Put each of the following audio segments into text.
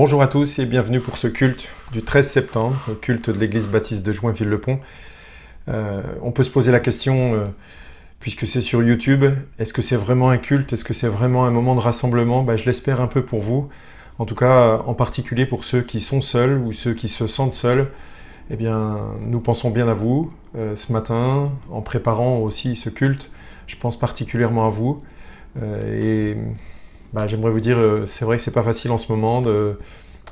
Bonjour à tous et bienvenue pour ce culte du 13 septembre, le culte de l'église baptiste de Joinville-le-Pont. On peut se poser la question, puisque c'est sur YouTube, est-ce que c'est vraiment un culte? Est-ce que c'est vraiment un moment de rassemblement? Je l'espère un peu pour vous. En tout cas, en particulier pour ceux qui sont seuls ou ceux qui se sentent seuls. Eh bien, nous pensons bien à vous ce matin, en préparant aussi ce culte. Je pense particulièrement à vous. J'aimerais vous dire, c'est vrai que c'est pas facile en ce moment,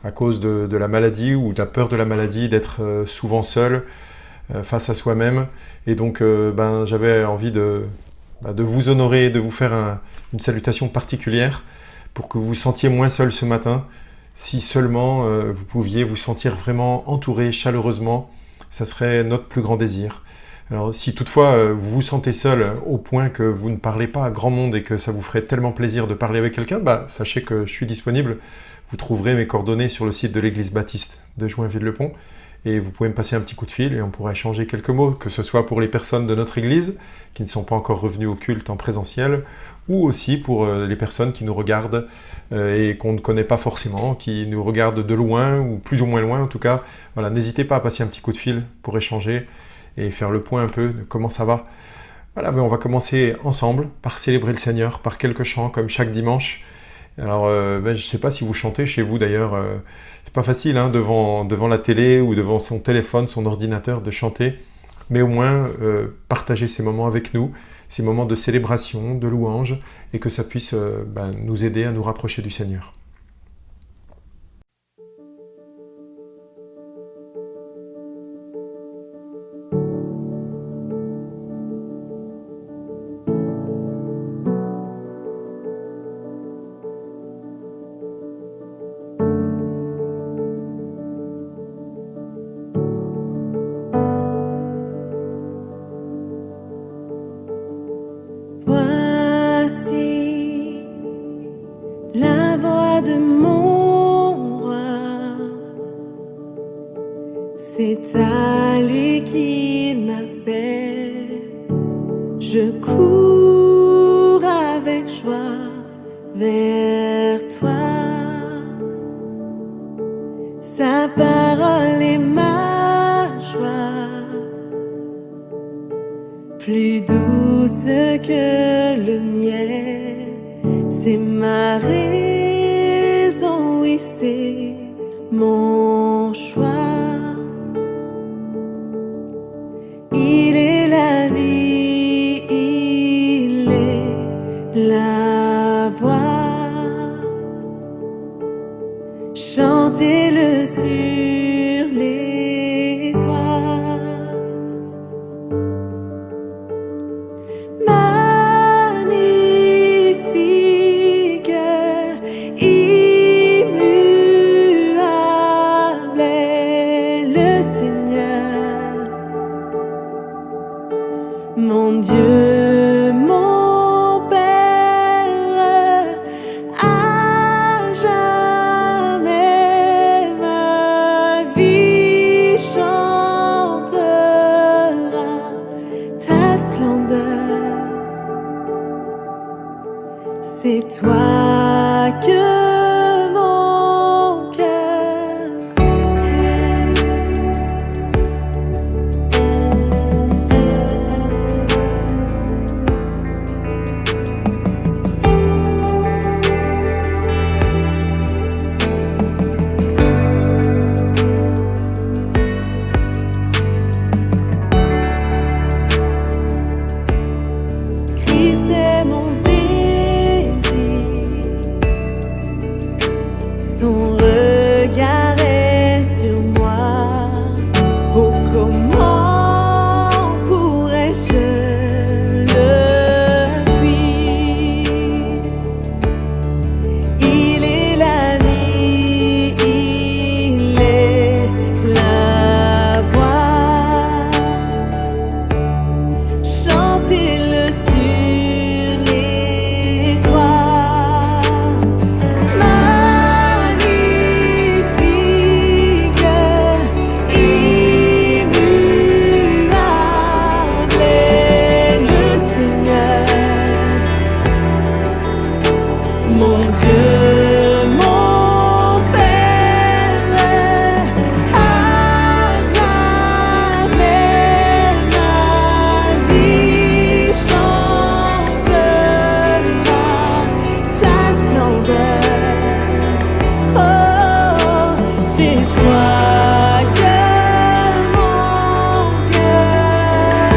à cause de la maladie ou de la peur de la maladie, d'être souvent seul face à soi-même. Et donc, j'avais envie de vous honorer, de vous faire une salutation particulière pour que vous vous sentiez moins seul ce matin. Si seulement vous pouviez vous sentir vraiment entouré chaleureusement, ça serait notre plus grand désir. Alors si toutefois vous vous sentez seul au point que vous ne parlez pas à grand monde et que ça vous ferait tellement plaisir de parler avec quelqu'un, sachez que je suis disponible. Vous trouverez mes coordonnées sur le site de l'église baptiste de Joinville-le-Pont et vous pouvez me passer un petit coup de fil et on pourra échanger quelques mots, que ce soit pour les personnes de notre église qui ne sont pas encore revenues au culte en présentiel ou aussi pour les personnes qui nous regardent et qu'on ne connaît pas forcément, qui nous regardent de loin ou plus ou moins loin en tout cas. Voilà, n'hésitez pas à passer un petit coup de fil pour échanger et faire le point un peu de comment ça va. Voilà, on va commencer ensemble par célébrer le Seigneur, par quelques chants comme chaque dimanche. Alors, je ne sais pas si vous chantez chez vous d'ailleurs, c'est pas facile devant la télé ou devant son téléphone, son ordinateur de chanter, mais au moins partager ces moments avec nous, ces moments de célébration, de louange, et que ça puisse nous aider à nous rapprocher du Seigneur. Voici la voix de mon roi, c'est à lui qu'il m'appelle. Je cours avec joie vers toi. Sa parole est ma joie, plus douce que le miel. C'est ma raison, oui, c'est mon choix. Il est la vie, il est la voix. Chantez-le sur les toits. Magnifique, immuable est le Seigneur, mon Dieu, mon Père, à jamais ma c'est toi que mon cœur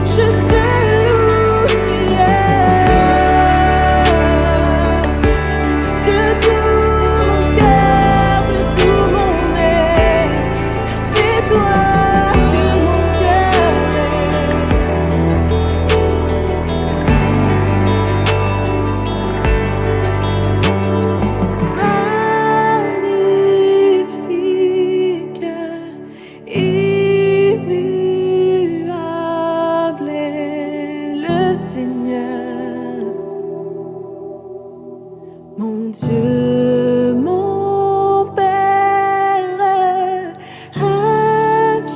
je te loue, Seigneur, de tout mon cœur, de tout mon être. C'est toi que mon cœur magnifique, immuable est le Seigneur, mon Dieu, mon Père, à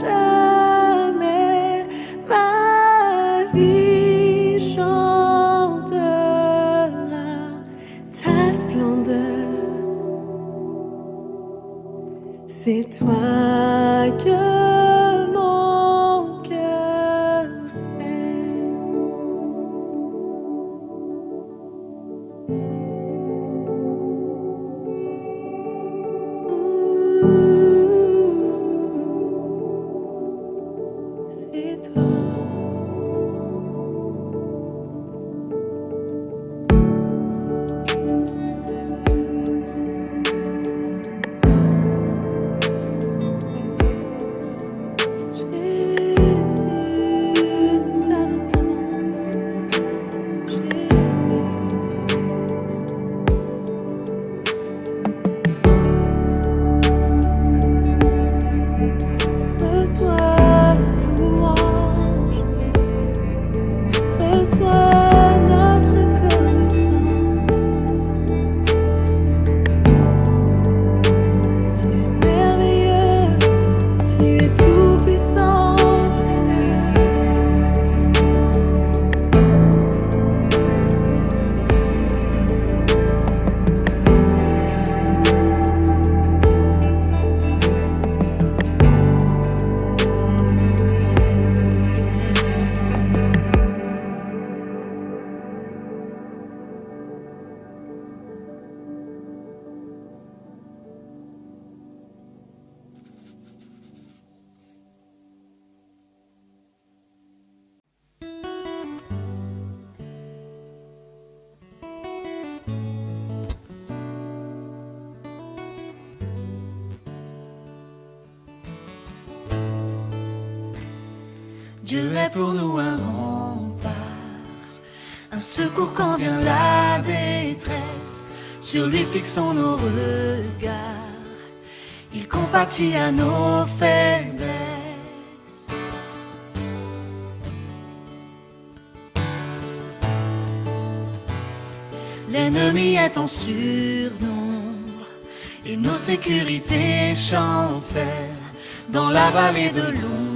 jamais ma vie chantera ta splendeur. C'est toi que mon cœur c'est toi. Jésus, reçois la louange, reçois notre reconnaissance. Tu es merveilleux, tu es tout-puissant, Seigneur. Dieu est pour nous un rempart, un secours quand vient la détresse. Sur lui fixons nos regards, il compatit à nos faiblesses. L'ennemi est en surnombre et nos sécurités chancellent. Dans la vallée de l'ombre,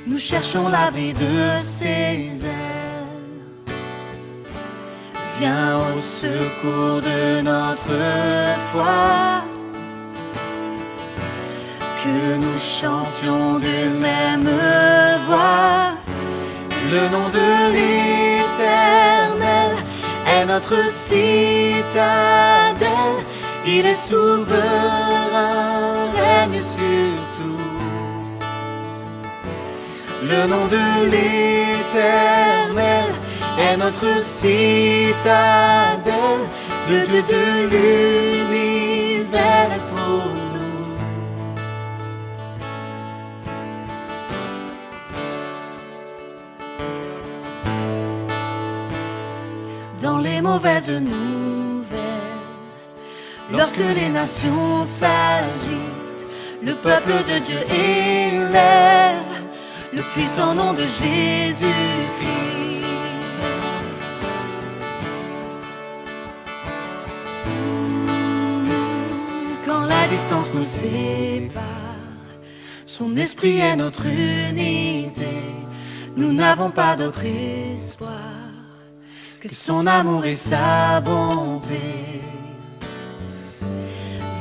nous cherchons l'abri de ses ailes. Viens au secours de notre foi, que nous chantions d'une même voix. Le nom de l'Éternel est notre citadelle. Il est souverain, règne sur tout. Le nom de l'Éternel est notre citadelle. Le Dieu de l'univers est pour nous. Dans les mauvaises nouvelles, lorsque les nations s'agitent, le peuple de Dieu élève le puissant nom de Jésus-Christ. Quand la distance nous sépare, son esprit est notre unité. Nous n'avons pas d'autre espoir que son amour et sa bonté.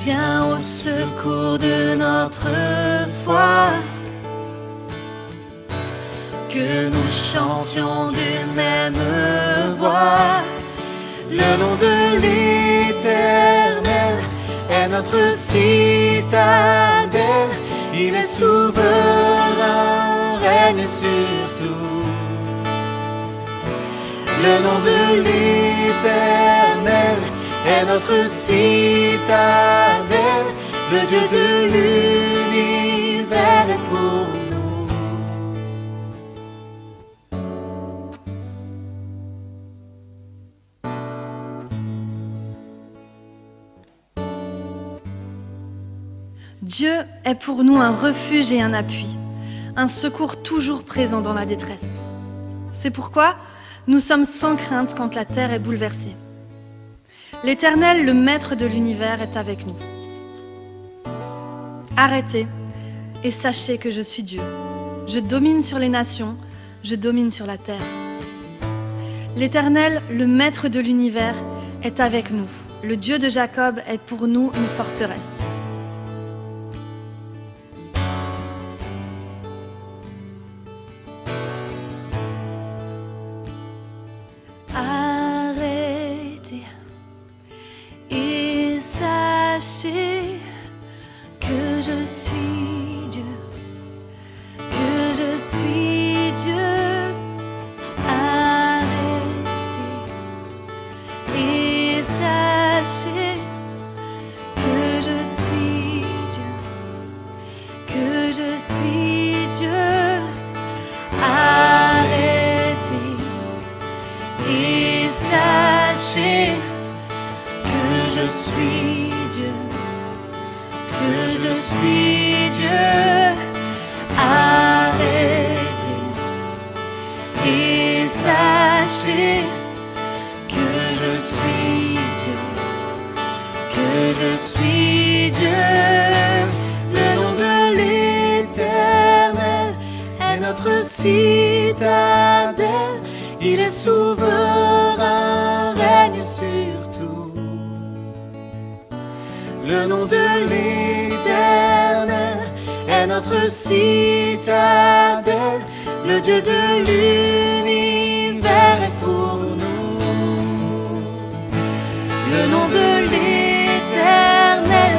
Viens au secours de notre foi. Que nous chantions d'une même voix. Le nom de l'Éternel est notre citadelle. Il est souverain, règne sur tout. Le nom de l'Éternel est notre citadelle. Le Dieu de l'univers est pour nous. Dieu est pour nous un refuge et un appui, un secours toujours présent dans la détresse. C'est pourquoi nous sommes sans crainte quand la terre est bouleversée. L'Éternel, le Maître de l'univers, est avec nous. Arrêtez et sachez que je suis Dieu. Je domine sur les nations, je domine sur la terre. L'Éternel, le Maître de l'univers, est avec nous. Le Dieu de Jacob est pour nous une forteresse. Arrêtez et sachez que je suis Dieu, que je suis Dieu. Arrêtez et sachez que je suis Dieu, que je suis Dieu. Arrêtez et sachez que je suis Dieu, que je suis Dieu. Arrêtez et sachez que je suis Dieu, que je suis Dieu. Le nom de l'Éternel est notre citadelle. Il est souverain, règne sur tout. Le nom de l'Éternel est notre citadelle. Le Dieu de l'univers est pour nous. Le nom de l'Éternel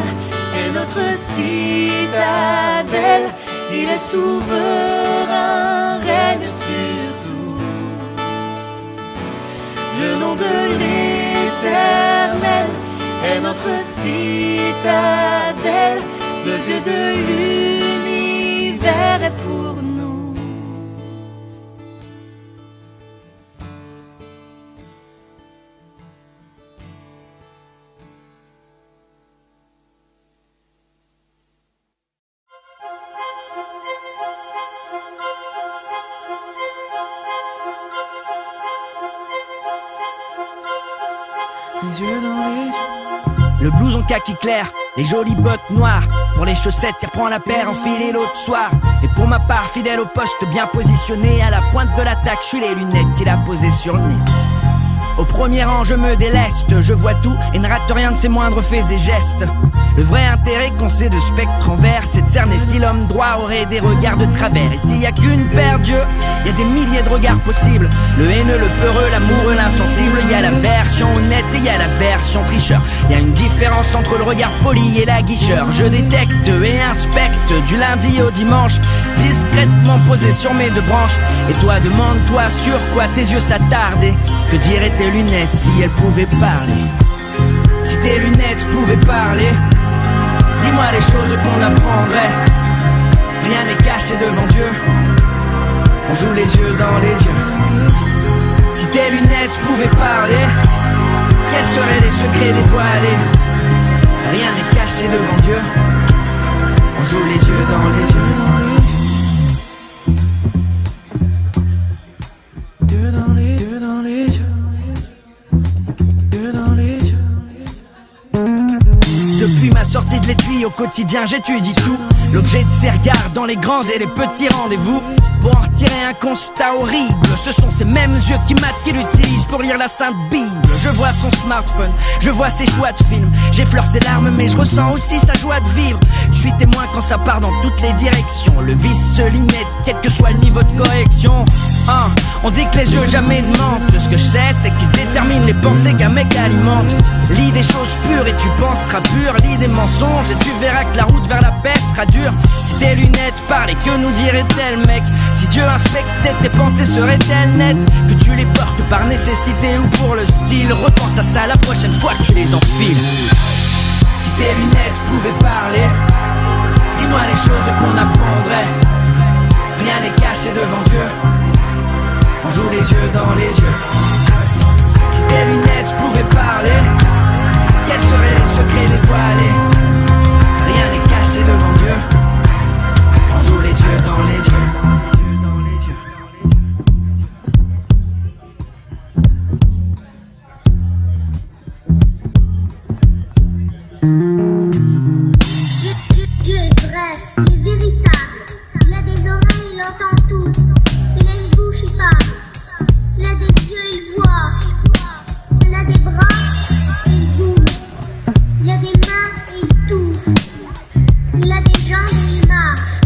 est notre citadelle. Il est souverain, règne sur tout. Le nom de l'Éternel est notre citadelle. Le Dieu de l'univers est pour nous. Les yeux dans les yeux. Le blouson kaki clair, les jolies bottes noires. Pour les chaussettes, il reprend la paire enfilée l'autre soir. Et pour ma part, fidèle au poste, bien positionné à la pointe de l'attaque, je suis les lunettes qu'il a posées sur le nez. Au premier rang, je me déleste, je vois tout et ne rate rien de ses moindres faits et gestes. Le vrai intérêt qu'on sait de spectre envers, c'est de cerner si l'homme droit aurait des regards de travers. Et s'il y a qu'une paire d'yeux, il y a des milliers de regards possibles. Le haineux, le peureux, l'amoureux, l'insensible. Il y a la version honnête et il y a la version tricheur. Il y a une différence entre le regard poli et la guicheur. Je détecte et inspecte du lundi au dimanche, discrètement posé sur mes deux branches. Et toi, demande-toi sur quoi tes yeux s'attardent. Et que diraient tes lunettes si elles pouvaient parler? Si tes lunettes pouvaient parler, dis-moi les choses qu'on apprendrait. Rien n'est caché devant Dieu, on joue les yeux dans les yeux. Si tes lunettes pouvaient parler, quels seraient les secrets dévoilés? Rien n'est caché devant Dieu, on joue les yeux dans les yeux. Yeux dans les yeux, dans les yeux. Yeux dans les yeux. Depuis ma sortie de l'étui au quotidien j'étudie tout. L'objet de ces regards dans les grands et les petits rendez-vous. Pour en retirer un constat horrible, ce sont ces mêmes yeux qui matent, qui l'utilisent pour lire la Sainte Bible. Je je vois son smartphone, je vois ses choix de films. J'effleure ses larmes mais je ressens aussi sa joie de vivre. Je suis témoin quand ça part dans toutes les directions. Le vice se lit net, quel que soit le niveau de correction. On dit que les yeux jamais ne mentent. Ce que je sais c'est qu'ils déterminent les pensées qu'un mec alimente. Lis des choses pures et tu penseras pur. Lis des mensonges et tu verras que la route vers la paix sera dure. Si tes lunettes parlaient, que nous dirait-elle mec? Si Dieu inspectait tes pensées, seraient-elles nettes? Que tu les portes par nécessité ou pour le style, repense à ça la prochaine fois que tu les enfiles. Si tes lunettes pouvaient parler, dis-moi les choses qu'on apprendrait. Rien n'est caché devant Dieu, on joue les yeux dans les yeux. Si tes lunettes pouvaient parler, quels seraient les secrets dévoilés? Rien n'est caché devant Dieu, on joue les yeux dans les yeux. Dieu est vrai, il est véritable. Il a des oreilles, il entend tout. Il a une bouche, il parle. Il a des yeux, il voit. Il a des bras et il bouge. Il a des mains et il touche. Il a des jambes et il marche.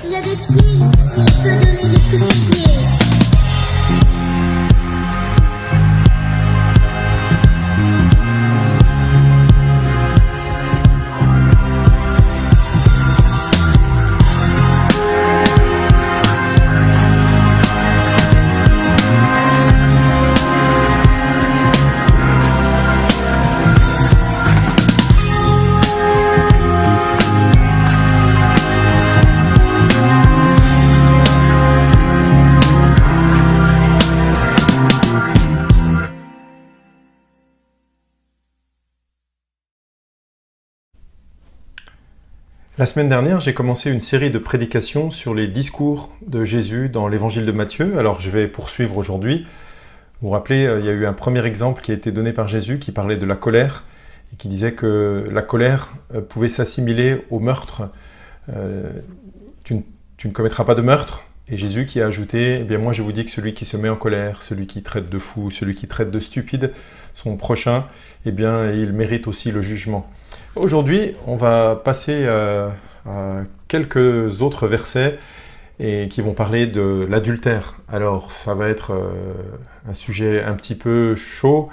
Il a des pieds, il peut donner des coups de pied. La semaine dernière, j'ai commencé une série de prédications sur les discours de Jésus dans l'évangile de Matthieu. Alors je vais poursuivre aujourd'hui. Vous vous rappelez, il y a eu un premier exemple qui a été donné par Jésus qui parlait de la colère et qui disait que la colère pouvait s'assimiler au meurtre. Tu ne commettras pas de meurtre. Et Jésus qui a ajouté, eh bien moi je vous dis que celui qui se met en colère, celui qui traite de fou, celui qui traite de stupide son prochain, eh bien il mérite aussi le jugement. Aujourd'hui, on va passer à quelques autres versets et qui vont parler de l'adultère. Alors ça va être un sujet un petit peu chaud,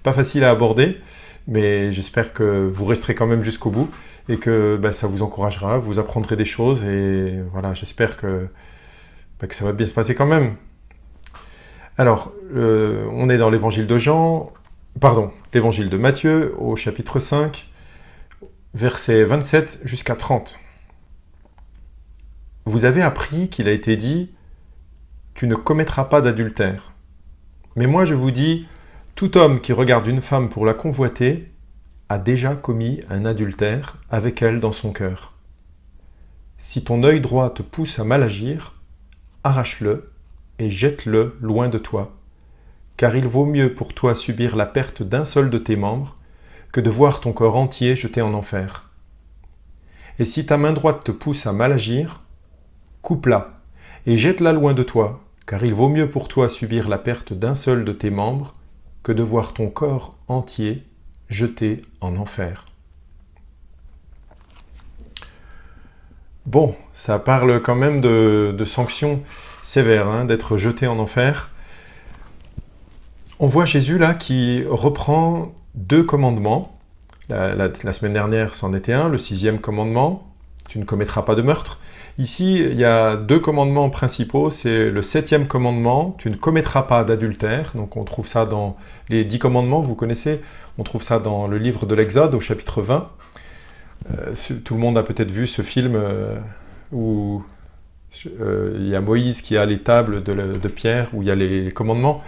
pas facile à aborder, mais j'espère que vous resterez quand même jusqu'au bout et que ça vous encouragera, vous apprendrez des choses et voilà, j'espère que ça va bien se passer quand même. Alors, on est dans l'évangile de Matthieu, au chapitre 5, versets 27 jusqu'à 30. Vous avez appris qu'il a été dit « Tu ne commettras pas d'adultère ». Mais moi je vous dis, tout homme qui regarde une femme pour la convoiter a déjà commis un adultère avec elle dans son cœur. Si ton œil droit te pousse à mal agir, arrache-le et jette-le loin de toi, car il vaut mieux pour toi subir la perte d'un seul de tes membres que de voir ton corps entier jeté en enfer. Et si ta main droite te pousse à mal agir, coupe-la et jette-la loin de toi, car il vaut mieux pour toi subir la perte d'un seul de tes membres que de voir ton corps entier jeté en enfer. Bon, ça parle quand même de sanctions sévères, d'être jeté en enfer. On voit Jésus là qui reprend 2 commandements. La semaine dernière, c'en était un, le 6e commandement, tu ne commettras pas de meurtre. Ici, il y a 2 commandements principaux, c'est le 7e commandement, tu ne commettras pas d'adultère. Donc on trouve ça dans les 10 commandements, vous connaissez, on trouve ça dans le livre de l'Exode au chapitre 20. Tout le monde a peut-être vu ce film où il y a Moïse qui a les tables de pierre, où il y a les commandements.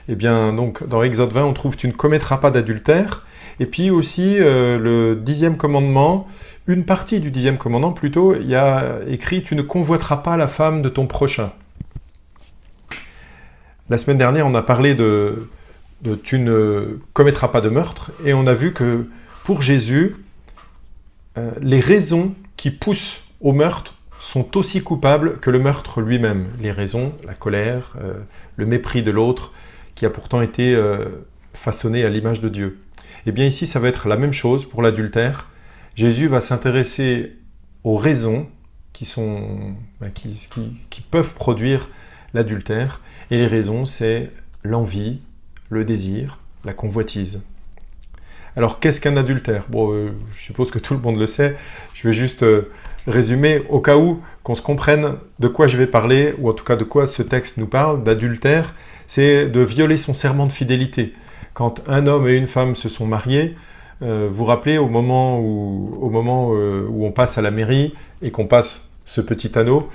Et bien donc dans Exode 20, on trouve « Tu ne commettras pas d'adultère ». Et puis aussi le 10e commandement, une partie du 10e commandement plutôt, il y a écrit « Tu ne convoiteras pas la femme de ton prochain ». La semaine dernière, on a parlé de « Tu ne commettras pas de meurtre » et on a vu que pour Jésus, les raisons qui poussent au meurtre sont aussi coupables que le meurtre lui-même. Les raisons, la colère, le mépris de l'autre, qui a pourtant été façonnés à l'image de Dieu. Eh bien ici, ça va être la même chose pour l'adultère. Jésus va s'intéresser aux raisons qui peuvent produire l'adultère. Et les raisons, c'est l'envie, le désir, la convoitise. Alors, qu'est-ce qu'un adultère? Bon, je suppose que tout le monde le sait. Je vais juste résumer au cas où qu'on se comprenne de quoi je vais parler, ou en tout cas de quoi ce texte nous parle. D'adultère, c'est de violer son serment de fidélité. Quand un homme et une femme se sont mariés, vous vous rappelez au moment où on passe à la mairie et qu'on passe ce petit anneau,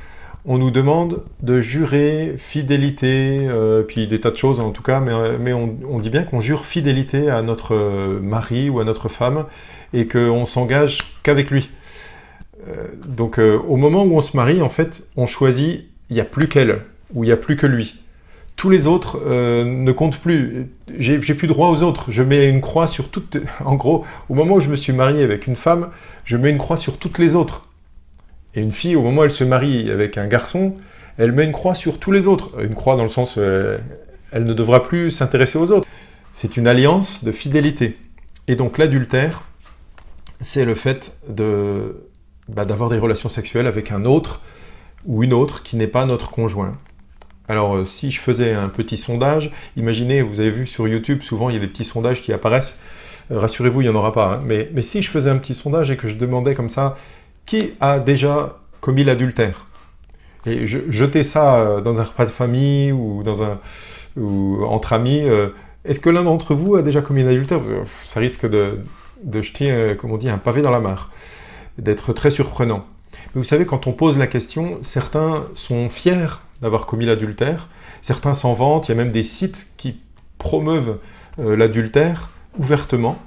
on nous demande de jurer fidélité, puis des tas de choses en tout cas, mais on dit bien qu'on jure fidélité à notre mari ou à notre femme et qu'on s'engage qu'avec lui. Donc au moment où on se marie, en fait, on choisit, il n'y a plus qu'elle ou il n'y a plus que lui. Tous les autres ne comptent plus. J'ai plus droit aux autres. Je mets une croix sur toutes... En gros, au moment où je me suis marié avec une femme, je mets une croix sur toutes les autres. Et une fille, au moment où elle se marie avec un garçon, elle met une croix sur tous les autres. Une croix dans le sens, elle ne devra plus s'intéresser aux autres. C'est une alliance de fidélité. Et donc l'adultère, c'est le fait d'avoir des relations sexuelles avec un autre ou une autre qui n'est pas notre conjoint. Alors, si je faisais un petit sondage, imaginez, vous avez vu sur YouTube, souvent il y a des petits sondages qui apparaissent. Rassurez-vous, il n'y en aura pas. Hein. Mais si je faisais un petit sondage et que je demandais comme ça, qui a déjà commis l'adultère? Et jeter ça dans un repas de famille ou entre amis, est-ce que l'un d'entre vous a déjà commis l'adultère? Ça risque de jeter, comme on dit, un pavé dans la mare, d'être très surprenant. Mais vous savez, quand on pose la question, certains sont fiers d'avoir commis l'adultère, certains s'en vantent, il y a même des sites qui promeuvent l'adultère ouvertement,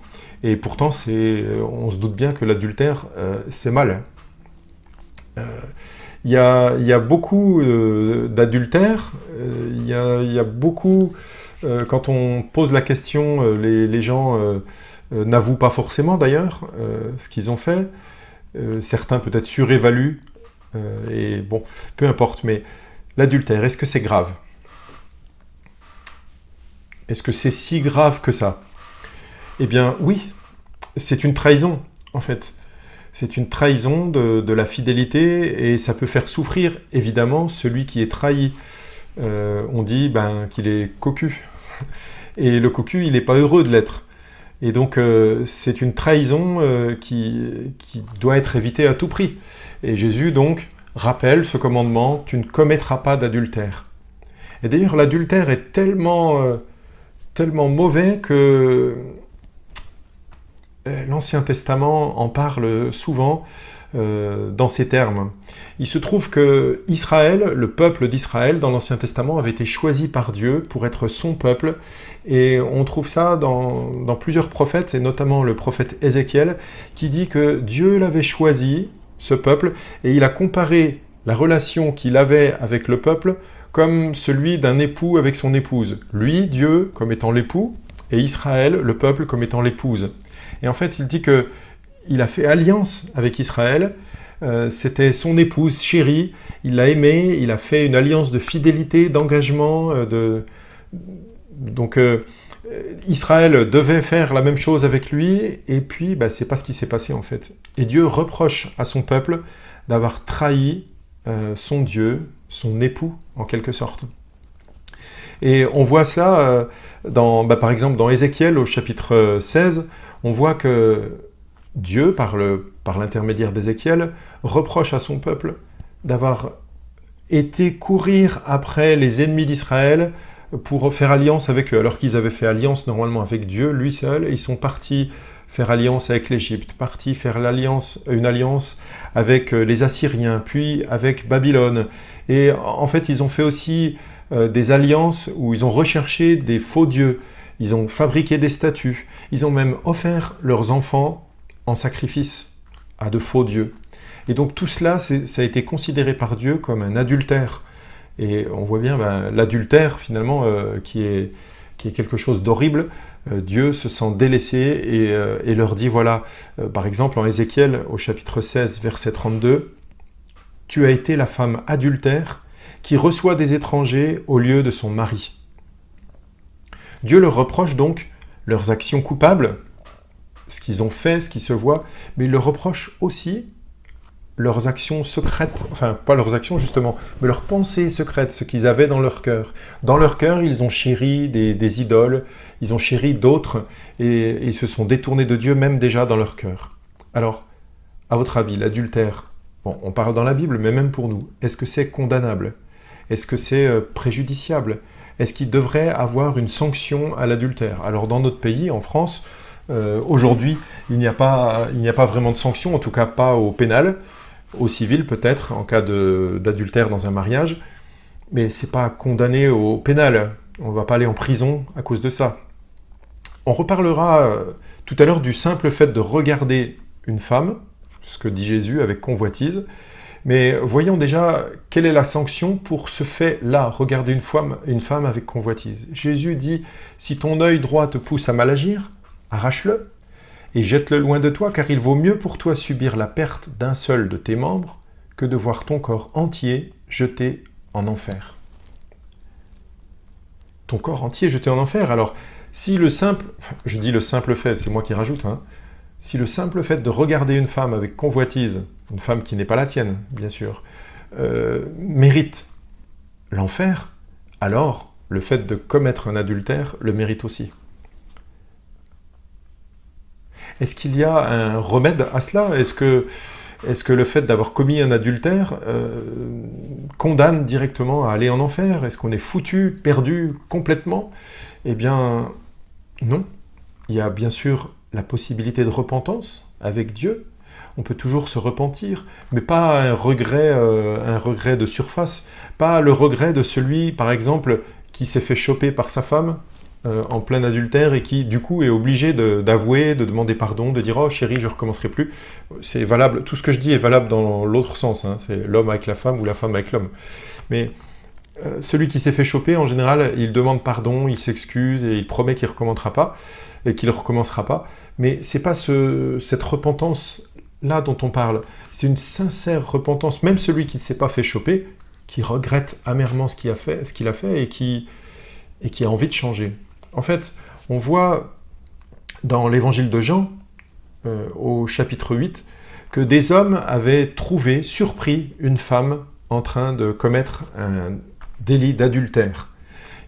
et pourtant on se doute bien que l'adultère, c'est mal. Il y a beaucoup d'adultères, il y a beaucoup, quand on pose la question, les gens n'avouent pas forcément d'ailleurs ce qu'ils ont fait, certains peut-être surévaluent, et bon, peu importe, mais l'adultère, est-ce que c'est grave? Est-ce que c'est si grave que ça? Eh bien oui, c'est une trahison en fait. C'est une trahison de la fidélité et ça peut faire souffrir évidemment celui qui est trahi. On dit qu'il est cocu. Et le cocu, il n'est pas heureux de l'être. Et donc c'est une trahison qui doit être évitée à tout prix. Et Jésus donc rappelle ce commandement, tu ne commettras pas d'adultère. Et d'ailleurs l'adultère est tellement mauvais que l'Ancien Testament en parle souvent dans ces termes. Il se trouve que Israël, le peuple d'Israël dans l'Ancien Testament avait été choisi par Dieu pour être son peuple et on trouve ça dans plusieurs prophètes et notamment le prophète Ézéchiel qui dit que Dieu l'avait choisi, ce peuple, et il a comparé la relation qu'il avait avec le peuple comme celui d'un époux avec son épouse. Lui, Dieu, comme étant l'époux, et Israël, le peuple, comme étant l'épouse. Et en fait, il dit qu'il a fait alliance avec Israël, c'était son épouse chérie, il l'a aimée, il a fait une alliance de fidélité, d'engagement, donc Israël devait faire la même chose avec lui, et puis c'est pas ce qui s'est passé en fait. Et Dieu reproche à son peuple d'avoir trahi son Dieu, son époux en quelque sorte. Et on voit cela par exemple dans Ézéchiel au chapitre 16, on voit que Dieu, par l'intermédiaire d'Ézéchiel, reproche à son peuple d'avoir été courir après les ennemis d'Israël pour faire alliance avec eux, alors qu'ils avaient fait alliance normalement avec Dieu, lui seul, et ils sont partis faire alliance avec l'Égypte, partis faire une alliance avec les Assyriens, puis avec Babylone. Et en fait, ils ont fait aussi des alliances où ils ont recherché des faux dieux, ils ont fabriqué des statues, ils ont même offert leurs enfants en sacrifice à de faux dieux. Et donc tout cela, ça a été considéré par Dieu comme un adultère. Et on voit bien l'adultère finalement qui est quelque chose d'horrible. Dieu se sent délaissé et leur dit voilà, par exemple en Ézéchiel au chapitre 16 verset 32, « Tu as été la femme adultère qui reçoit des étrangers au lieu de son mari. » Dieu leur reproche donc leurs actions coupables, ce qu'ils ont fait, ce qui se voit, mais ils leur reprochent aussi leurs actions secrètes, enfin pas leurs actions justement, mais leurs pensées secrètes, ce qu'ils avaient dans leur cœur. Dans leur cœur, ils ont chéri des idoles, ils ont chéri d'autres, et ils se sont détournés de Dieu même déjà dans leur cœur. Alors, à votre avis, l'adultère, bon, on parle dans la Bible, mais même pour nous, est-ce que c'est condamnable? Est-ce que c'est préjudiciable? Est-ce qu'il devrait avoir une sanction à l'adultère? Alors dans notre pays, en France, aujourd'hui, il n'y a pas vraiment de sanction, en tout cas pas au pénal, au civil peut-être, en cas d'adultère dans un mariage, mais c'est pas condamné au pénal. On ne va pas aller en prison à cause de ça. On reparlera tout à l'heure du simple fait de regarder une femme, ce que dit Jésus avec convoitise, mais voyons déjà quelle est la sanction pour ce fait-là, regarder une femme avec convoitise. Jésus dit, si ton œil droit te pousse à mal agir, arrache-le et jette-le loin de toi, car il vaut mieux pour toi subir la perte d'un seul de tes membres que de voir ton corps entier jeté en enfer. Ton corps entier jeté en enfer. Alors, si le simple, je dis le simple fait, c'est moi qui rajoute, si le simple fait de regarder une femme avec convoitise, une femme qui n'est pas la tienne, bien sûr, mérite l'enfer, alors le fait de commettre un adultère le mérite aussi. Est-ce qu'il y a un remède à cela? Est-ce que le fait d'avoir commis un adultère condamne directement à aller en enfer? Est-ce qu'on est foutu, perdu complètement? Eh bien, non. Il y a bien sûr la possibilité de repentance avec Dieu. On peut toujours se repentir, mais pas un regret de surface, pas le regret de celui, par exemple, qui s'est fait choper par sa femme en plein adultère et qui, du coup, est obligé d'avouer, de demander pardon, de dire « Oh chérie, je ne recommencerai plus ». C'est valable, tout ce que je dis est valable dans l'autre sens, c'est l'homme avec la femme ou la femme avec l'homme. Mais celui qui s'est fait choper, en général, il demande pardon, il s'excuse et il promet qu'il ne recommencera pas, et qu'il ne recommencera pas. Mais ce n'est pas cette repentance-là dont on parle. C'est une sincère repentance. Même celui qui ne s'est pas fait choper, qui regrette amèrement ce qu'il a fait et qui a envie de changer. En fait, on voit dans l'évangile de Jean, au chapitre 8, que des hommes avaient surpris une femme en train de commettre un délit d'adultère.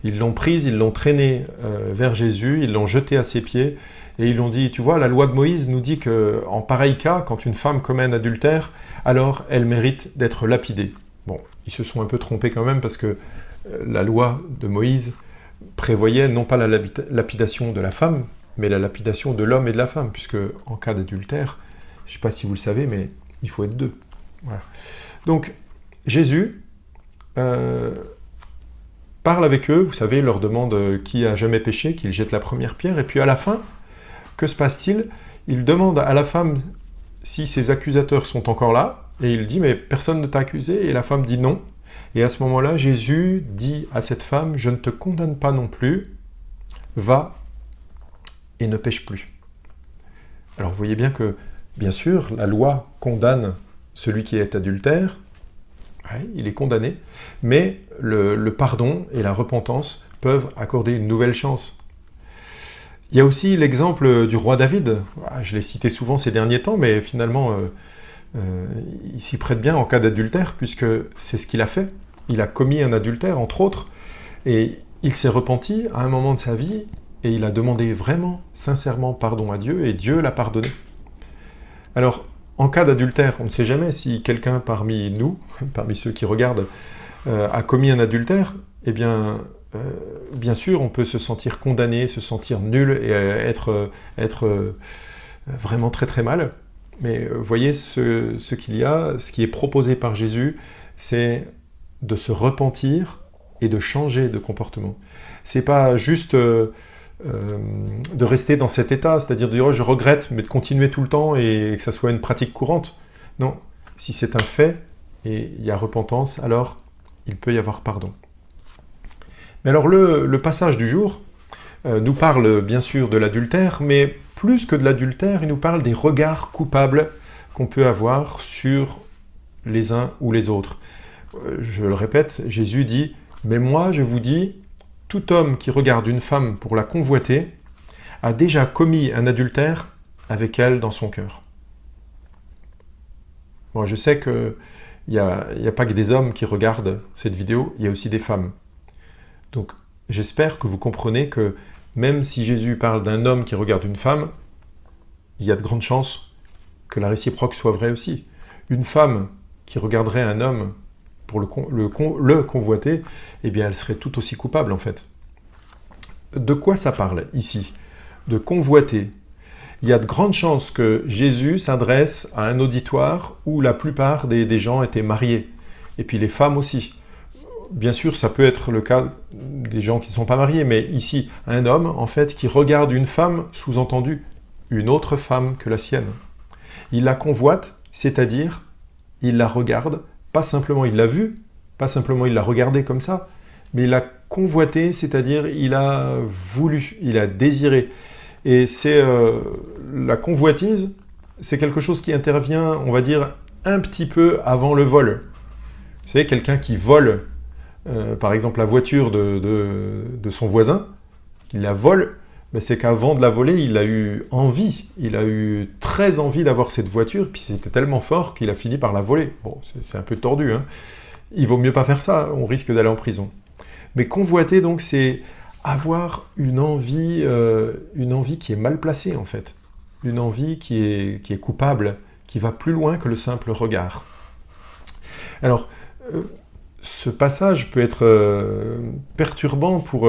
Ils l'ont prise, ils l'ont traînée vers Jésus, ils l'ont jetée à ses pieds, et ils l'ont dit, tu vois, la loi de Moïse nous dit qu'en pareil cas, quand une femme commet un adultère, alors elle mérite d'être lapidée. Bon, ils se sont un peu trompés quand même, parce que la loi de Moïse prévoyait non pas la lapidation de la femme, mais la lapidation de l'homme et de la femme, puisque en cas d'adultère, je ne sais pas si vous le savez, mais il faut être deux. Voilà. Donc, Jésus parle avec eux, vous savez, leur demande qui a jamais péché, qu'il jette la première pierre, et puis à la fin, que se passe-t-il? Il demande à la femme si ses accusateurs sont encore là, et il dit, mais personne ne t'a accusé, et la femme dit non. Et à ce moment-là, Jésus dit à cette femme, je ne te condamne pas non plus, va et ne pêche plus. Alors vous voyez bien que, bien sûr, la loi condamne celui qui est adultère, ouais, il est condamné, mais le pardon et la repentance peuvent accorder une nouvelle chance. Il y a aussi l'exemple du roi David. Je l'ai cité souvent ces derniers temps, mais finalement, il s'y prête bien en cas d'adultère, puisque c'est ce qu'il a fait. Il a commis un adultère, entre autres, et il s'est repenti à un moment de sa vie, et il a demandé vraiment, sincèrement pardon à Dieu, et Dieu l'a pardonné. Alors, en cas d'adultère, on ne sait jamais si quelqu'un parmi nous, parmi ceux qui regardent, a commis un adultère, eh bien, bien sûr, on peut se sentir condamné, se sentir nul et être vraiment très très mal. Mais voyez, ce qu'il y a, ce qui est proposé par Jésus, c'est de se repentir et de changer de comportement. C'est pas juste de rester dans cet état, c'est-à-dire de dire oh, je regrette, mais de continuer tout le temps et que ça soit une pratique courante. Non, si c'est un fait et il y a repentance, alors il peut y avoir pardon. Mais alors le passage du jour nous parle bien sûr de l'adultère, mais plus que de l'adultère, il nous parle des regards coupables qu'on peut avoir sur les uns ou les autres. Je le répète, Jésus dit « Mais moi, je vous dis, tout homme qui regarde une femme pour la convoiter a déjà commis un adultère avec elle dans son cœur. Bon, je sais qu'il n'y a pas que des hommes qui regardent cette vidéo, il y a aussi des femmes. Donc j'espère que vous comprenez que même si Jésus parle d'un homme qui regarde une femme, il y a de grandes chances que la réciproque soit vraie aussi. Une femme qui regarderait un homme pour le convoiter, eh bien elle serait tout aussi coupable en fait. De quoi ça parle ici? De convoiter. Il y a de grandes chances que Jésus s'adresse à un auditoire où la plupart des gens étaient mariés, et puis les femmes aussi. Bien sûr, ça peut être le cas des gens qui ne sont pas mariés, mais ici, un homme, en fait, qui regarde une femme, sous-entendu, une autre femme que la sienne. Il la convoite, c'est-à-dire, il la regarde, pas simplement il l'a vue, pas simplement il l'a regardée comme ça, mais il l'a convoitée, c'est-à-dire il a voulu, il a désiré. Et c'est la convoitise, c'est quelque chose qui intervient, on va dire, un petit peu avant le vol. Vous savez, quelqu'un qui vole, par exemple, la voiture de son voisin, il la vole, mais c'est qu'avant de la voler, il a eu envie, il a eu très envie d'avoir cette voiture, puis c'était tellement fort qu'il a fini par la voler. Bon, c'est un peu tordu, hein. Il vaut mieux pas faire ça, on risque d'aller en prison. Mais convoiter, donc, c'est avoir une envie qui est mal placée, en fait. Une envie qui est coupable, qui va plus loin que le simple regard. Alors, ce passage peut être perturbant pour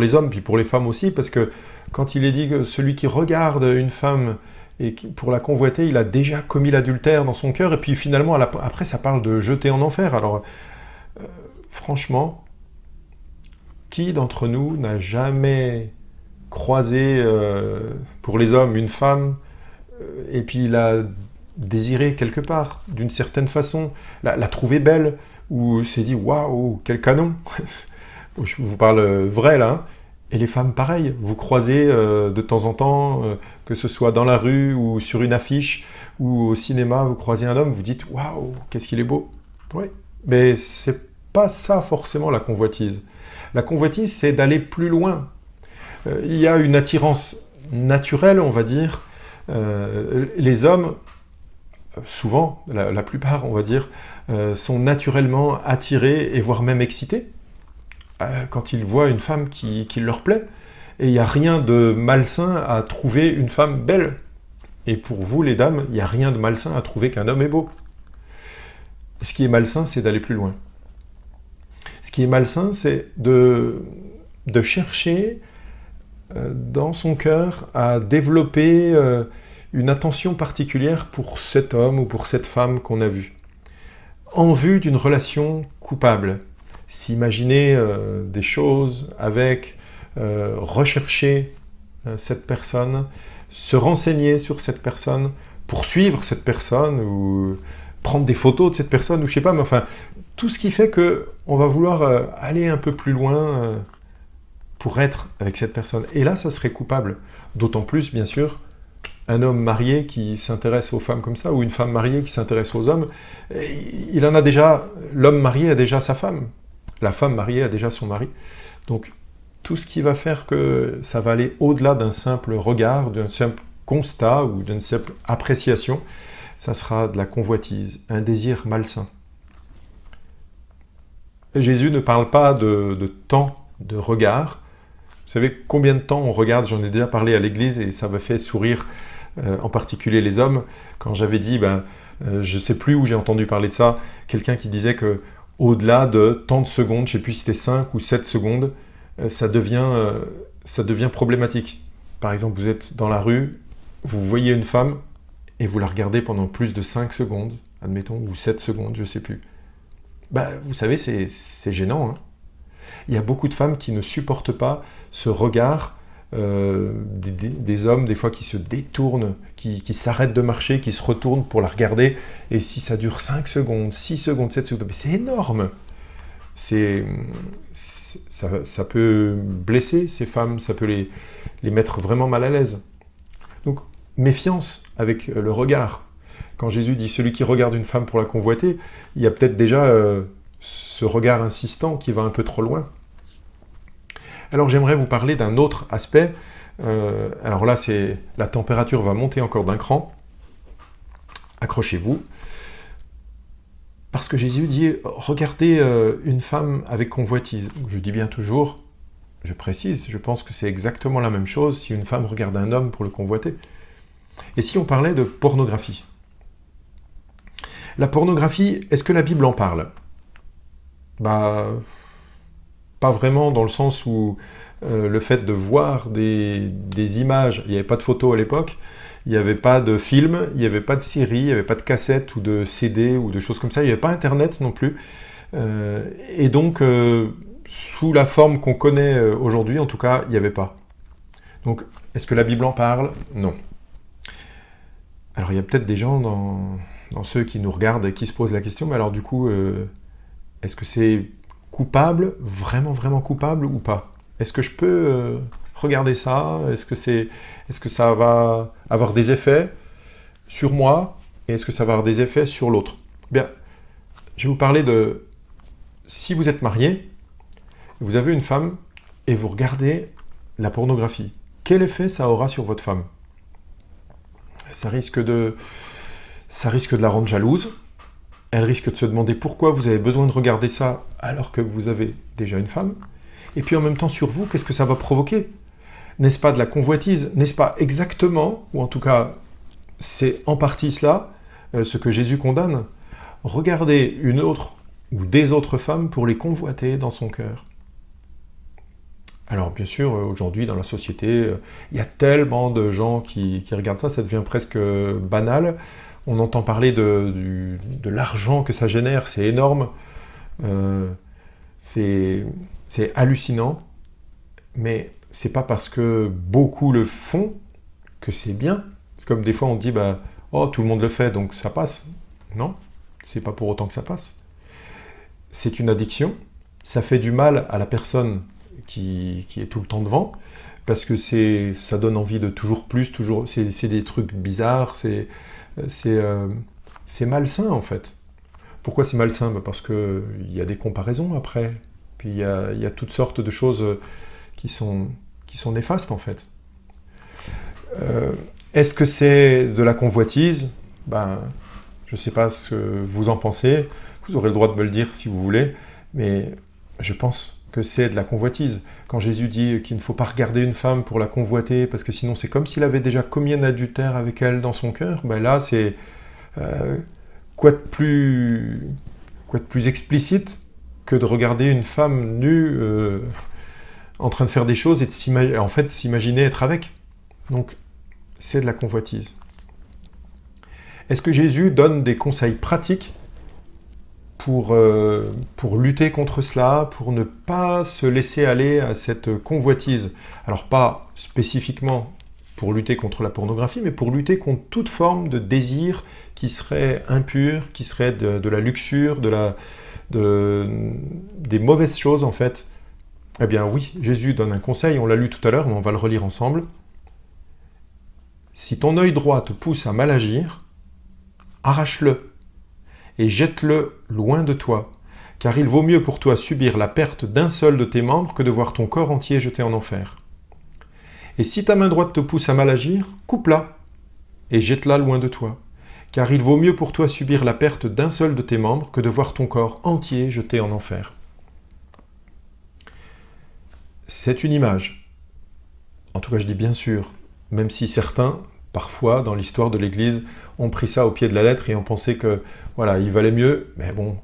les hommes, puis pour les femmes aussi, parce que quand il est dit que celui qui regarde une femme et pour la convoiter, il a déjà commis l'adultère dans son cœur, et puis finalement, après, ça parle de jeter en enfer. Alors, franchement, qui d'entre nous n'a jamais croisé, pour les hommes, une femme, et puis l'a désiré quelque part, d'une certaine façon, l'a trouvée belle, ou s'est dit « Waouh, quel canon !» Je vous parle vrai là. Hein. Et les femmes, pareil, vous croisez de temps en temps, que ce soit dans la rue ou sur une affiche ou au cinéma, vous croisez un homme, vous dites « Waouh, qu'est-ce qu'il est beau !» Oui, mais c'est pas ça forcément la convoitise. La convoitise, c'est d'aller plus loin. Il y a une attirance naturelle, on va dire. Les hommes, souvent, la plupart, on va dire, sont naturellement attirés et voire même excités quand ils voient une femme qui leur plaît. Et il n'y a rien de malsain à trouver une femme belle. Et pour vous, les dames, il n'y a rien de malsain à trouver qu'un homme est beau. Ce qui est malsain, c'est d'aller plus loin. Ce qui est malsain, c'est de chercher dans son cœur à développer une attention particulière pour cet homme ou pour cette femme qu'on a vu, en vue d'une relation coupable. S'imaginer des choses avec, rechercher cette personne, se renseigner sur cette personne, poursuivre cette personne, ou prendre des photos de cette personne, ou je sais pas, mais enfin, tout ce qui fait qu'on va vouloir aller un peu plus loin pour être avec cette personne. Et là, ça serait coupable. D'autant plus, bien sûr, un homme marié qui s'intéresse aux femmes comme ça, ou une femme mariée qui s'intéresse aux hommes, il en a déjà, l'homme marié a déjà sa femme, la femme mariée a déjà son mari. Donc, tout ce qui va faire que ça va aller au-delà d'un simple regard, d'un simple constat ou d'une simple appréciation, ça sera de la convoitise, un désir malsain. Et Jésus ne parle pas de temps de regard. Vous savez combien de temps on regarde? J'en ai déjà parlé à l'église et ça m'a fait sourire, en particulier les hommes, quand j'avais dit, je ne sais plus où j'ai entendu parler de ça, quelqu'un qui disait que au-delà de tant de secondes, je ne sais plus si c'était 5 ou 7 secondes, ça devient problématique. Par exemple, vous êtes dans la rue, vous voyez une femme et vous la regardez pendant plus de 5 secondes, admettons, ou 7 secondes, je ne sais plus. Vous savez, c'est gênant. Hein. Il y a beaucoup de femmes qui ne supportent pas ce regard des hommes, des fois, qui se détournent, qui s'arrêtent de marcher, qui se retournent pour la regarder. Et si ça dure 5 secondes, 6 secondes, 7 secondes, mais c'est énorme. Ça peut blesser ces femmes, ça peut les mettre vraiment mal à l'aise. Donc, méfiance avec le regard. Quand Jésus dit « celui qui regarde une femme pour la convoiter », il y a peut-être déjà ce regard insistant qui va un peu trop loin. Alors j'aimerais vous parler d'un autre aspect Alors là, la température va monter encore d'un cran. Accrochez-vous. Parce que Jésus dit, regardez une femme avec convoitise. Je dis bien toujours, je précise, je pense que c'est exactement la même chose si une femme regarde un homme pour le convoiter. Et si on parlait de pornographie? La pornographie, est-ce que la Bible en parle? Bah, pas vraiment, dans le sens où le fait de voir des images, il n'y avait pas de photos à l'époque, il n'y avait pas de films, il n'y avait pas de séries, il n'y avait pas de cassettes ou de CD ou de choses comme ça, il n'y avait pas Internet non plus. Et donc, sous la forme qu'on connaît aujourd'hui, en tout cas, il n'y avait pas. Donc, est-ce que la Bible en parle? Non. Alors, il y a peut-être des gens dans ceux qui nous regardent et qui se posent la question, mais alors du coup, est-ce que c'est coupable, vraiment, vraiment coupable ou pas? Est-ce que je peux regarder ça? Est-ce que ça va avoir des effets sur moi? Et est-ce que ça va avoir des effets sur l'autre? Bien, je vais vous parler de... Si vous êtes marié, vous avez une femme et vous regardez la pornographie, quel effet ça aura sur votre femme? Ça risque de la rendre jalouse. Elle risque de se demander pourquoi vous avez besoin de regarder ça alors que vous avez déjà une femme. Et puis en même temps sur vous, qu'est-ce que ça va provoquer? N'est-ce pas de la convoitise? N'est-ce pas exactement, ou en tout cas c'est en partie cela, ce que Jésus condamne? Regarder une autre ou des autres femmes pour les convoiter dans son cœur. Alors bien sûr, aujourd'hui dans la société, il y a tellement de gens qui regardent ça, ça devient presque banal. On entend parler de l'argent que ça génère, c'est énorme, c'est hallucinant, mais c'est pas parce que beaucoup le font que c'est bien. C'est comme des fois on dit, oh tout le monde le fait donc ça passe. Non, c'est pas pour autant que ça passe. C'est une addiction, ça fait du mal à la personne qui est tout le temps devant, parce que ça donne envie de toujours plus, c'est des trucs bizarres, c'est malsain en fait. Pourquoi c'est malsain? Parce qu'il y a des comparaisons après, puis il y a toutes sortes de choses qui sont néfastes en fait. Est-ce que c'est de la convoitise? Je ne sais pas ce que vous en pensez, vous aurez le droit de me le dire si vous voulez, mais je pense que c'est de la convoitise. Quand Jésus dit qu'il ne faut pas regarder une femme pour la convoiter, parce que sinon c'est comme s'il avait déjà commis un adultère avec elle dans son cœur, là c'est quoi de plus explicite que de regarder une femme nue en train de faire des choses et de s'imaginer être avec. Donc c'est de la convoitise. Est-ce que Jésus donne des conseils pratiques pour lutter contre cela, pour ne pas se laisser aller à cette convoitise? Alors pas spécifiquement pour lutter contre la pornographie, mais pour lutter contre toute forme de désir qui serait impur, qui serait de la luxure, des mauvaises choses en fait. Eh bien oui, Jésus donne un conseil, on l'a lu tout à l'heure, mais on va le relire ensemble. Si ton œil droit te pousse à mal agir, arrache-le et jette-le loin de toi, car il vaut mieux pour toi subir la perte d'un seul de tes membres que de voir ton corps entier jeté en enfer. Et si ta main droite te pousse à mal agir, coupe-la et jette-la loin de toi, car il vaut mieux pour toi subir la perte d'un seul de tes membres que de voir ton corps entier jeté en enfer. C'est une image. En tout cas, je dis bien sûr, même si certains, parfois, dans l'histoire de l'Église, ont pris ça au pied de la lettre et ont pensé que, voilà, il valait mieux, mais bon,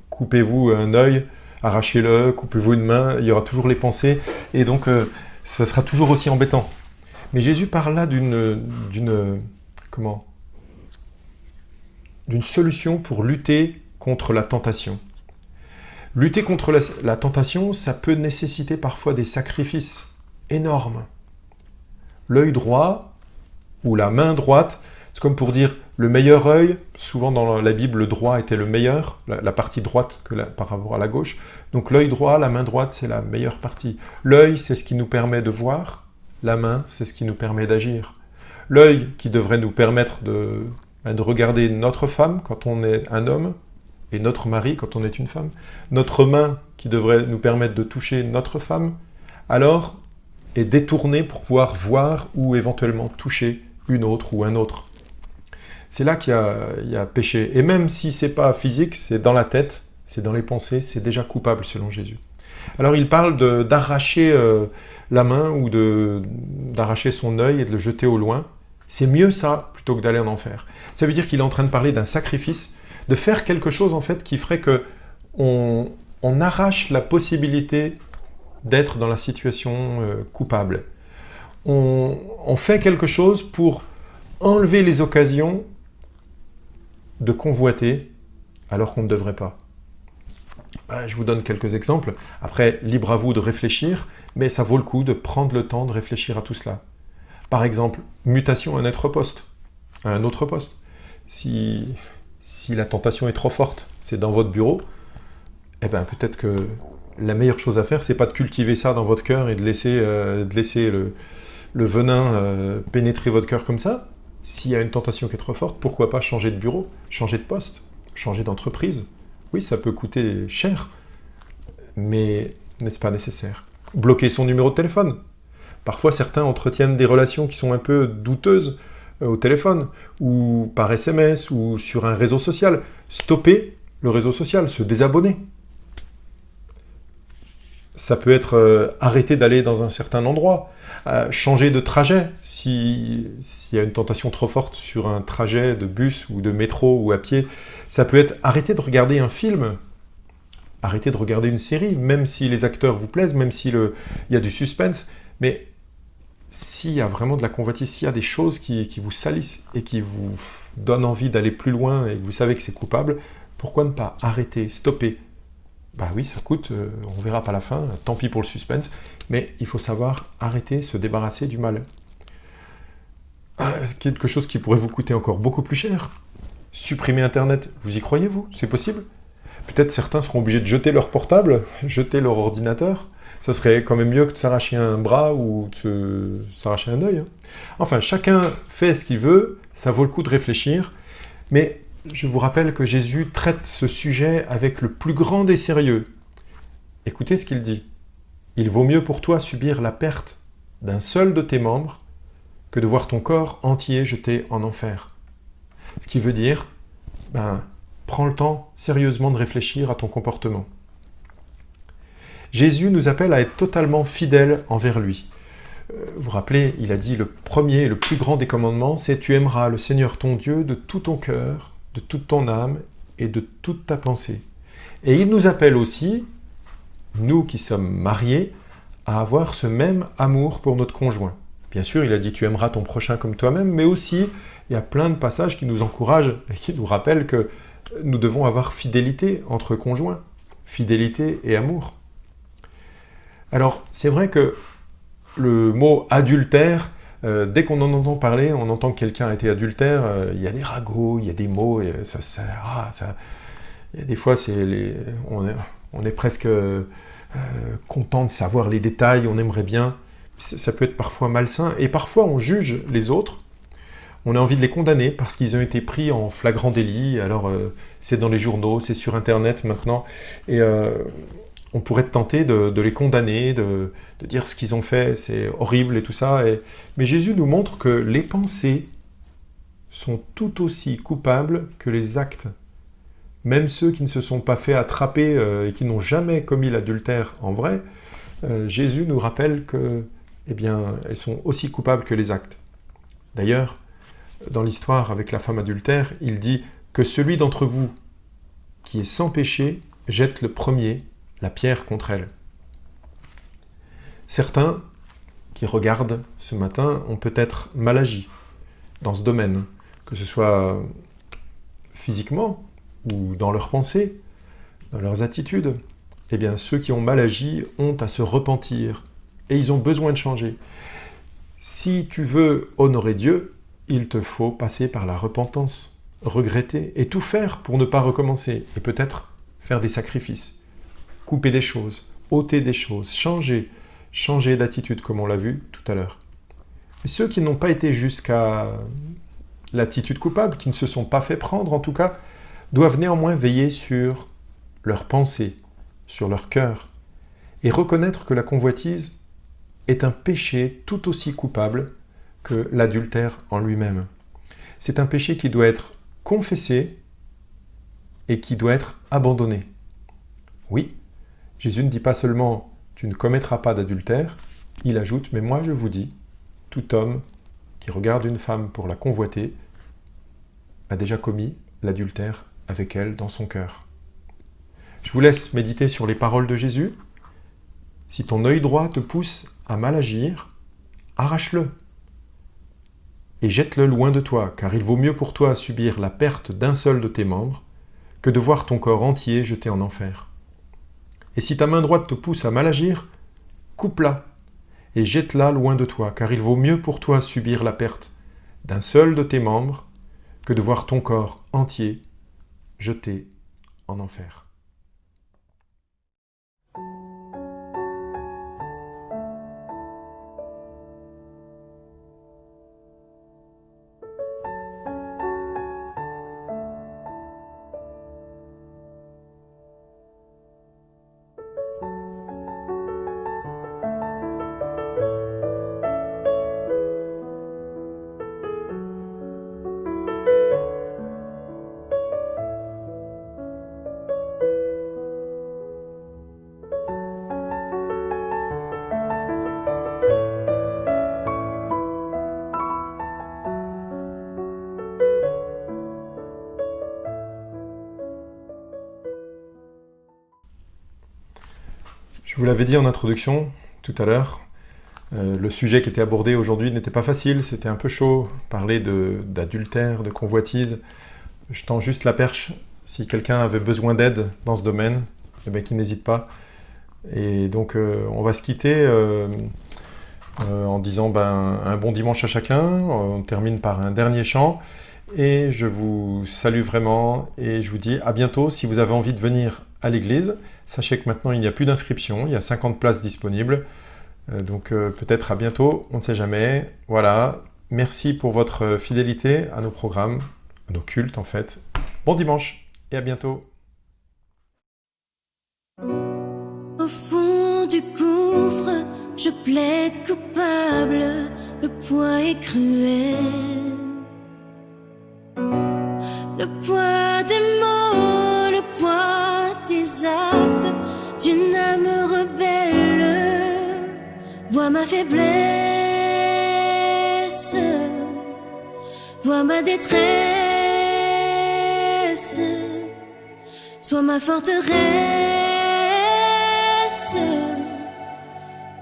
coupez-vous un œil, arrachez-le, coupez-vous une main, il y aura toujours les pensées, et donc ça sera toujours aussi embêtant. Mais Jésus parle là d'une solution pour lutter contre la tentation. Lutter contre la tentation, ça peut nécessiter parfois des sacrifices énormes. L'œil droit ou la main droite, c'est comme pour dire le meilleur œil. Souvent dans la Bible, le droit était le meilleur, la partie droite par rapport à la gauche. Donc l'œil droit, la main droite, c'est la meilleure partie. L'œil, c'est ce qui nous permet de voir. La main, c'est ce qui nous permet d'agir. L'œil qui devrait nous permettre de regarder notre femme quand on est un homme et notre mari quand on est une femme. Notre main qui devrait nous permettre de toucher notre femme. Alors, est détourné pour pouvoir voir ou éventuellement toucher une autre ou un autre. C'est là qu'il y a péché. Et même si c'est pas physique, c'est dans la tête, c'est dans les pensées, c'est déjà coupable selon Jésus. Alors il parle d'arracher la main ou d'arracher son œil et de le jeter au loin. C'est mieux ça plutôt que d'aller en enfer. Ça veut dire qu'il est en train de parler d'un sacrifice, de faire quelque chose en fait qui ferait que on arrache la possibilité d'être dans la situation coupable. On fait quelque chose pour enlever les occasions de convoiter alors qu'on ne devrait pas. Je vous donne quelques exemples. Après, libre à vous de réfléchir, mais ça vaut le coup de prendre le temps de réfléchir à tout cela. Par exemple, mutation à un autre poste. Si la tentation est trop forte, c'est dans votre bureau, peut-être que la meilleure chose à faire, c'est pas de cultiver ça dans votre cœur et de laisser le venin pénétrer votre cœur comme ça. S'il y a une tentation qui est trop forte, pourquoi pas changer de bureau, changer de poste, changer d'entreprise. Oui, ça peut coûter cher, mais n'est-ce pas nécessaire? Bloquer son numéro de téléphone. Parfois, certains entretiennent des relations qui sont un peu douteuses au téléphone, ou par SMS, ou sur un réseau social. Stopper le réseau social, se désabonner. Ça peut être arrêter d'aller dans un certain endroit, changer de trajet, s'il y a une tentation trop forte sur un trajet de bus ou de métro ou à pied. Ça peut être arrêter de regarder un film, arrêter de regarder une série, même si les acteurs vous plaisent, même s'il y a du suspense, mais s'il y a vraiment de la convoitise, s'il y a des choses qui vous salissent et qui vous donnent envie d'aller plus loin et que vous savez que c'est coupable, pourquoi ne pas arrêter, stopper? Oui, ça coûte, on verra pas la fin, tant pis pour le suspense, mais il faut savoir arrêter, se débarrasser du mal. Quelque chose qui pourrait vous coûter encore beaucoup plus cher. Supprimer Internet, vous y croyez, vous? C'est possible? Peut-être certains seront obligés de jeter leur portable, jeter leur ordinateur. Ça serait quand même mieux que de s'arracher un bras ou de s'arracher un œil. Enfin, chacun fait ce qu'il veut, ça vaut le coup de réfléchir, mais je vous rappelle que Jésus traite ce sujet avec le plus grand des sérieux. Écoutez ce qu'il dit. Il vaut mieux pour toi subir la perte d'un seul de tes membres que de voir ton corps entier jeté en enfer. Ce qui veut dire, prends le temps sérieusement de réfléchir à ton comportement. Jésus nous appelle à être totalement fidèles envers lui. Vous vous rappelez, il a dit le premier et le plus grand des commandements, c'est « Tu aimeras le Seigneur ton Dieu de tout ton cœur, de toute ton âme et de toute ta pensée. » Et il nous appelle aussi, nous qui sommes mariés, à avoir ce même amour pour notre conjoint. Bien sûr, il a dit « Tu aimeras ton prochain comme toi-même », mais aussi, il y a plein de passages qui nous encouragent et qui nous rappellent que nous devons avoir fidélité entre conjoints, fidélité et amour. Alors, c'est vrai que le mot adultère, dès qu'on en entend parler, on entend que quelqu'un a été adultère, il y a des ragots, il y a des mots, et des fois on est presque content de savoir les détails, on aimerait bien, ça peut être parfois malsain, et parfois on juge les autres, on a envie de les condamner parce qu'ils ont été pris en flagrant délit, alors c'est dans les journaux, c'est sur internet maintenant, et on pourrait être tenté de les condamner, de dire ce qu'ils ont fait, c'est horrible et tout ça. Mais Jésus nous montre que les pensées sont tout aussi coupables que les actes. Même ceux qui ne se sont pas fait attraper et qui n'ont jamais commis l'adultère en vrai, Jésus nous rappelle que, elles sont aussi coupables que les actes. D'ailleurs, dans l'histoire avec la femme adultère, il dit que celui d'entre vous qui est sans péché jette le premier la pierre contre elle. Certains qui regardent ce matin ont peut-être mal agi dans ce domaine, que ce soit physiquement ou dans leurs pensées, dans leurs attitudes. Ceux qui ont mal agi ont à se repentir et ils ont besoin de changer. Si tu veux honorer Dieu, il te faut passer par la repentance, regretter et tout faire pour ne pas recommencer et peut-être faire des sacrifices. Couper des choses, ôter des choses, changer d'attitude comme on l'a vu tout à l'heure. Et ceux qui n'ont pas été jusqu'à l'attitude coupable, qui ne se sont pas fait prendre en tout cas, doivent néanmoins veiller sur leurs pensées, sur leur cœur, et reconnaître que la convoitise est un péché tout aussi coupable que l'adultère en lui-même. C'est un péché qui doit être confessé et qui doit être abandonné. Oui, Jésus ne dit pas seulement « tu ne commettras pas d'adultère », il ajoute « mais moi je vous dis, tout homme qui regarde une femme pour la convoiter a déjà commis l'adultère avec elle dans son cœur. » Je vous laisse méditer sur les paroles de Jésus. Si ton œil droit te pousse à mal agir, arrache-le et jette-le loin de toi, car il vaut mieux pour toi subir la perte d'un seul de tes membres que de voir ton corps entier jeté en enfer. Et si ta main droite te pousse à mal agir, coupe-la et jette-la loin de toi, car il vaut mieux pour toi subir la perte d'un seul de tes membres que de voir ton corps entier jeté en enfer. Je vous l'avais dit en introduction tout à l'heure, le sujet qui était abordé aujourd'hui n'était pas facile, c'était un peu chaud, parler d'adultère, de convoitise. Je tends juste la perche, si quelqu'un avait besoin d'aide dans ce domaine, eh bien, qu'il n'hésite pas. Et donc on va se quitter en disant un bon dimanche à chacun, on termine par un dernier chant, et je vous salue vraiment, et je vous dis à bientôt. Si vous avez envie de venir à l'église, sachez que maintenant il n'y a plus d'inscription, il y a 50 places disponibles, donc peut-être à bientôt, on ne sait jamais. Voilà, merci pour votre fidélité à nos programmes, à nos cultes en fait. Bon dimanche et à bientôt. Au fond du gouffre, je plaide coupable, le poids est cruel. Le poids des mots, le poids des actes d'une âme rebelle. Vois ma faiblesse, vois ma détresse, sois ma forteresse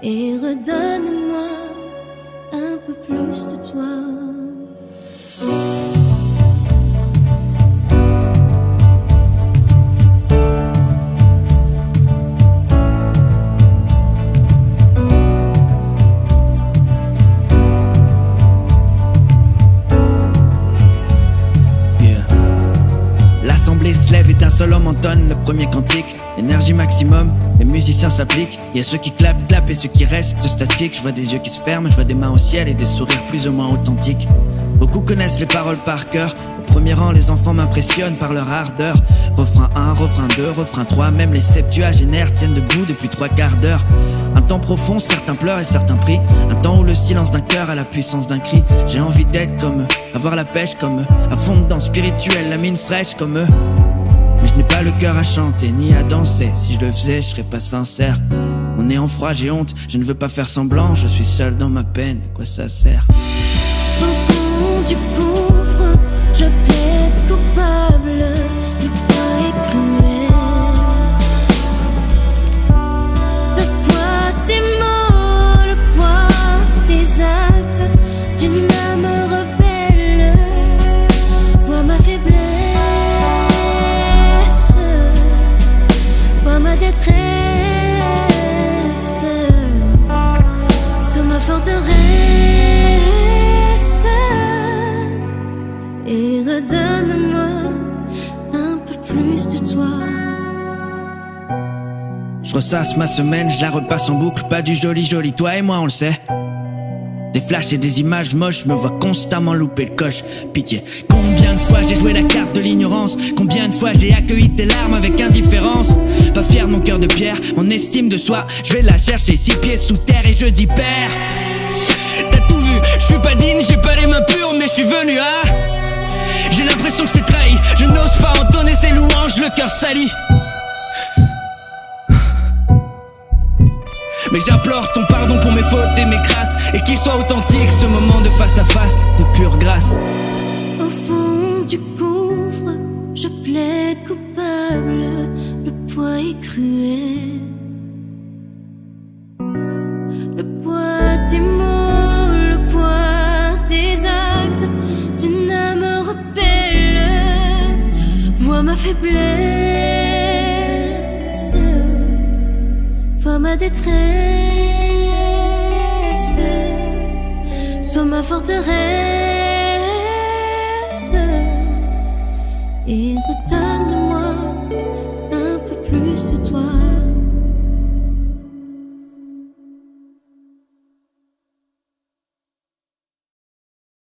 et redonne-moi un peu plus de toi. L'assemblée se lève et d'un seul homme entonne le premier cantique. Énergie maximum, les musiciens s'appliquent. Il y a ceux qui clapent et ceux qui restent statiques. Je vois des yeux qui se ferment, je vois des mains au ciel et des sourires plus ou moins authentiques. Beaucoup connaissent les paroles par cœur. Au premier rang, les enfants m'impressionnent par leur ardeur. Refrain 1, refrain 2, refrain 3. Même les septuagénaires tiennent debout depuis 3/4 d'heure. Un temps profond, certains pleurent et certains prient. Un temps où le silence d'un cœur a la puissance d'un cri. J'ai envie d'être comme eux, avoir la pêche comme eux, à fond dedans spirituel, la mine fraîche comme eux. Mais je n'ai pas le cœur à chanter ni à danser. Si je le faisais, je serais pas sincère. On est en froid, j'ai honte, je ne veux pas faire semblant. Je suis seul dans ma peine, à quoi ça sert? Au fond du gouffre, je plaide coupable, le poids est cruel. Le poids des mots, le poids des actes d'une âme rebelle. Vois ma faiblesse, vois ma détresse, sois ma forteresse et redonne-moi un peu plus de toi. Je ressasse ma semaine, je la repasse en boucle. Pas du joli, toi et moi on le sait. Des flashs et des images moches, je me vois constamment louper le coche. Pitié, combien de fois j'ai joué la carte de l'ignorance? Combien de fois j'ai accueilli tes larmes avec indifférence? Pas fier de mon cœur de pierre, mon estime de soi, je vais la chercher 6 pieds sous terre et je dis père. T'as tout vu, je suis pas digne, j'ai pas les mains pures, mais je suis venu à. J'ai l'impression que je t'ai trahi, je n'ose pas entonner ces louanges, le cœur sali. Mais j'implore ton pardon pour mes fautes et mes crasses, et qu'il soit authentique ce moment de face à face, de pure grâce. Au fond du gouffre, je plaide coupable, le poids est cruel. Le poids des mots, le poids des actes d'une âme rebelle. Vois ma faiblesse, vois ma détresse, sois ma forteresse et redonne-moi un peu plus de toi.